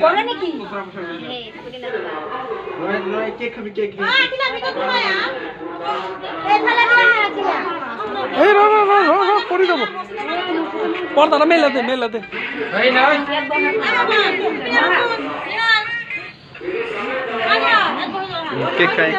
বলে নাকি এই র পড়ে যাবো পর্দাটা মেলাতে কেক খাই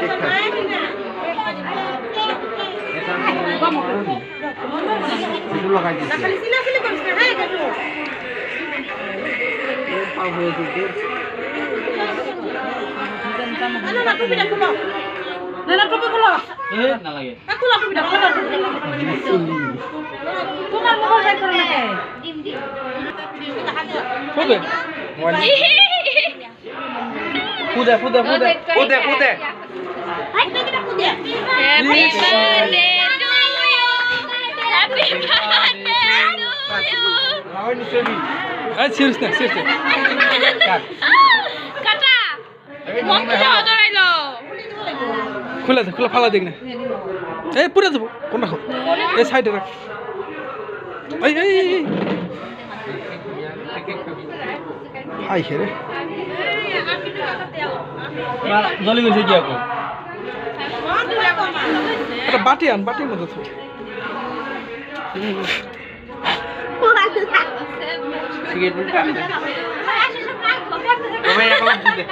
পুদে Happy birthday to you. Happy birthday to you. seriously Kata. Mom to hodorailo. খুলে ফালা দিক না এই পুরে দেবো কোন রাখো এই সাইডে রাখ এই হাই খেরে জলি গেছে কি এখন একটা বাটির মধ্যে তো সিগারেট বলতে তুমি এখন দিতে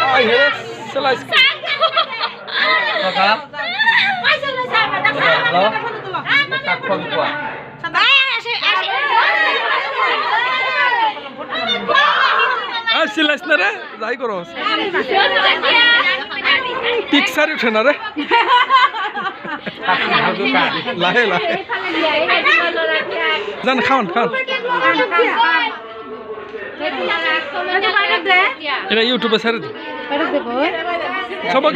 আই হেরে সেলাইস কথা হ্যালো কাক ফোন কর আর সেলাইস না রে যাই করো পিকচার উঠে না রে লাহে জান খাওন এটা ইউটিউবে ছেড়ে দিই সবাই